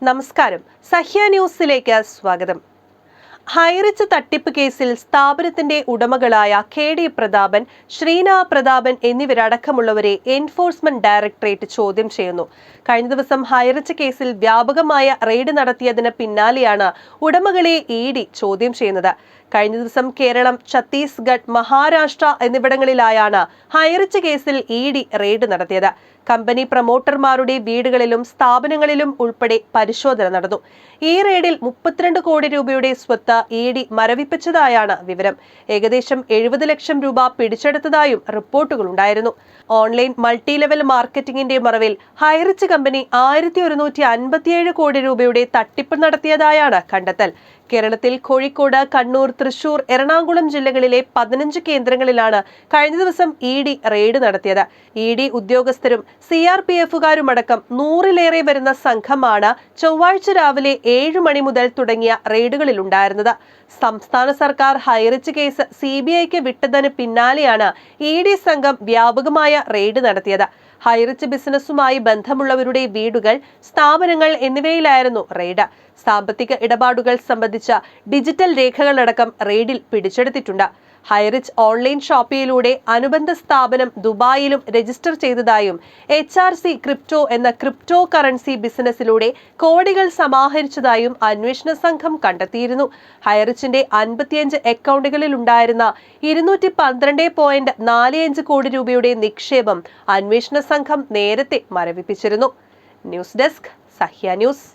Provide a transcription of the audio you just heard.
നമസ്കാരം. സഹ്യ ന്യൂസിലേക്ക് സ്വാഗതം. ഹൈറിച്ച് തട്ടിപ്പ് കേസിൽ സ്ഥാപനത്തിന്റെ ഉടമകളായ KD പ്രതാപൻ, ശ്രീന പ്രതാപൻ എന്നിവരടക്കമുള്ളവരെ എൻഫോഴ്സ്മെന്റ് ഡയറക്ടറേറ്റ് ചോദ്യം ചെയ്യുന്നു. കഴിഞ്ഞ ദിവസം ഹൈറിച്ച് കേസിൽ വ്യാപകമായ റെയ്ഡ് നടത്തിയതിന് പിന്നാലെയാണ് ഉടമകളെ ED ചോദ്യം ചെയ്യുന്നത്. കഴിഞ്ഞ ദിവസം കേരളം, ഛത്തീസ്ഗഡ്, മഹാരാഷ്ട്ര എന്നിവിടങ്ങളിലായാണ് ഹൈറിച്ച് കേസിൽ ED റെയ്ഡ് നടത്തിയത്. കമ്പനി പ്രൊമോട്ടർമാരുടെ വീടുകളിലും സ്ഥാപനങ്ങളിലും ഉൾപ്പെടെ പരിശോധന നടന്നു. ഈ റെയ്ഡിൽ 32 കോടി രൂപയുടെ സ്വത്ത് ED മരവിപ്പിച്ചതായാണ് വിവരം. ഏകദേശം 70 ലക്ഷം രൂപ പിടിച്ചെടുത്തതായും റിപ്പോർട്ടുകളുണ്ടായിരുന്നു. ഓൺലൈൻ മൾട്ടി ലെവൽ മാർക്കറ്റിംഗിന്റെ മറവിൽ ഹൈറിച്ച് കമ്പനി 1157 കോടി രൂപയുടെ തട്ടിപ്പ് നടത്തിയതായാണ് കണ്ടെത്തൽ. കേരളത്തിൽ കോഴിക്കോട്, കണ്ണൂർ, തൃശൂർ, എറണാകുളം ജില്ലകളിലെ 15 കേന്ദ്രങ്ങളിലാണ് കഴിഞ്ഞ ദിവസം ED റെയ്ഡ് നടത്തിയത്. ED ഉദ്യോഗസ്ഥരും CRPFകാരുമടക്കം 100-ലേറെ വരുന്ന സംഘമാണ് ചൊവ്വാഴ്ച രാവിലെ 7 മണി മുതൽ തുടങ്ങിയ റെയ്ഡുകളിലുണ്ടായിരുന്നത്. സംസ്ഥാന സർക്കാർ ഹൈറിച്ച് കേസ് CBIക്ക് വിട്ടതിന് പിന്നാലെയാണ് ED സംഘം വ്യാപകമായ റെയ്ഡ് നടത്തിയത്. ഹൈറിച്ച് ബിസിനസ്സുമായി ബന്ധമുള്ളവരുടെ വീടുകൾ, സ്ഥാപനങ്ങൾ എന്നിവയിലായിരുന്നു റെയ്ഡ്. സാമ്പത്തിക ഇടപാടുകൾ സംബന്ധിച്ച ഡിജിറ്റൽ രേഖകളടക്കം റെയ്ഡിൽ പിടിച്ചെടുത്തിട്ടുണ്ട്. ഹൈറിച്ച് ഓൺലൈൻ ഷോപ്പിലൂടെ അനുബന്ധ സ്ഥാപനം ദുബായിലും രജിസ്റ്റർ ചെയ്തതായും HRC ക്രിപ്റ്റോ എന്ന ക്രിപ്റ്റോ കറൻസി ബിസിനസ്സിലൂടെ കോടികൾ സമാഹരിച്ചതായും അന്വേഷണ സംഘം കണ്ടെത്തിയിരുന്നു. ഹൈറിച്ചിന്റെ 55 അക്കൗണ്ടുകളിൽ ഉണ്ടായിരുന്ന 212.45 കോടി രൂപയുടെ നിക്ഷേപം അന്വേഷണ സംഘം നേരത്തെ മരവിപ്പിച്ചിരുന്നു. News desk, Sahya news.